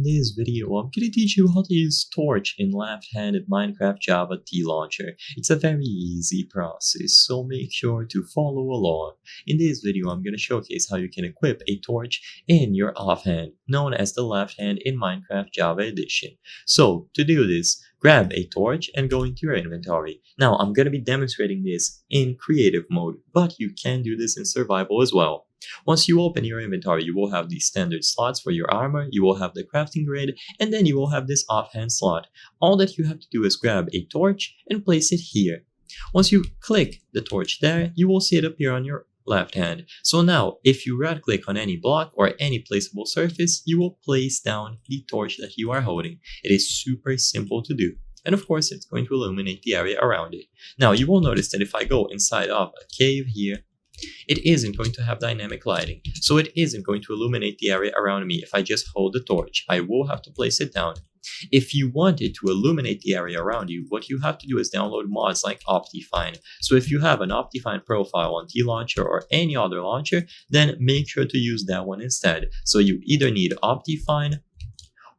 this video, I'm going to teach you how to use Torch in left-handed Minecraft Java TLauncher. It's a very easy process, so make sure to follow along. In this video, I'm going to showcase how you can equip a torch in your offhand, known as the left hand in Minecraft Java edition. So, to do this, grab a torch and go into your inventory. Now, I'm going to be demonstrating this in creative mode, but you can do this in survival as well. Once you open your inventory, you will have these standard slots for your armor, you will have the crafting grid, and then you will have this offhand slot. All that you have to do is grab a torch and place it here. Once you click the torch there, you will see it appear on your left hand. So now, if you right click on any block or any placeable surface, you will place down the torch that you are holding. It is super simple to do. And of course, it's going to illuminate the area around it. Now, you will notice that if I go inside of a cave here, it isn't going to have dynamic lighting, so it isn't going to illuminate the area around me if I just hold the torch. I will have to place it down. If you want it to illuminate the area around you, what you have to do is download mods like Optifine. So if you have an Optifine profile on TLauncher or any other launcher, then make sure to use that one instead. So you either need Optifine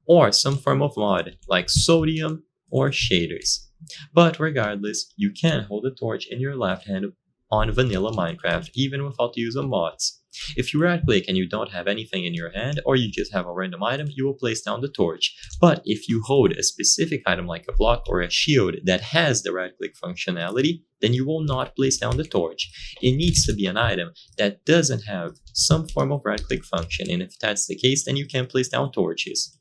or some form of mod like sodium or shaders. But regardless, you can hold the torch in your left hand on vanilla Minecraft, even without the use of mods. If you right click and you don't have anything in your hand, or you just have a random item, you will place down the torch. But if you hold a specific item like a block or a shield that has the right click functionality, then you will not place down the torch. It needs to be an item that doesn't have some form of right click function, and if that's the case, then you can place down torches.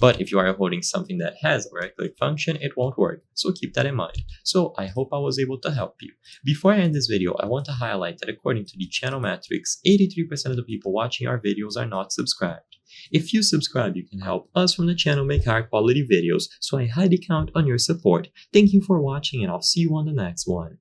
But if you are holding something that has a right click function, it won't work, so keep that in mind. So I hope I was able to help you. Before I end this video, I want to highlight that according to the channel metrics, 83% of the people watching our videos are not subscribed. If you subscribe, you can help us from the channel make higher quality videos, so I highly count on your support. Thank you for watching, and I'll see you on the next one.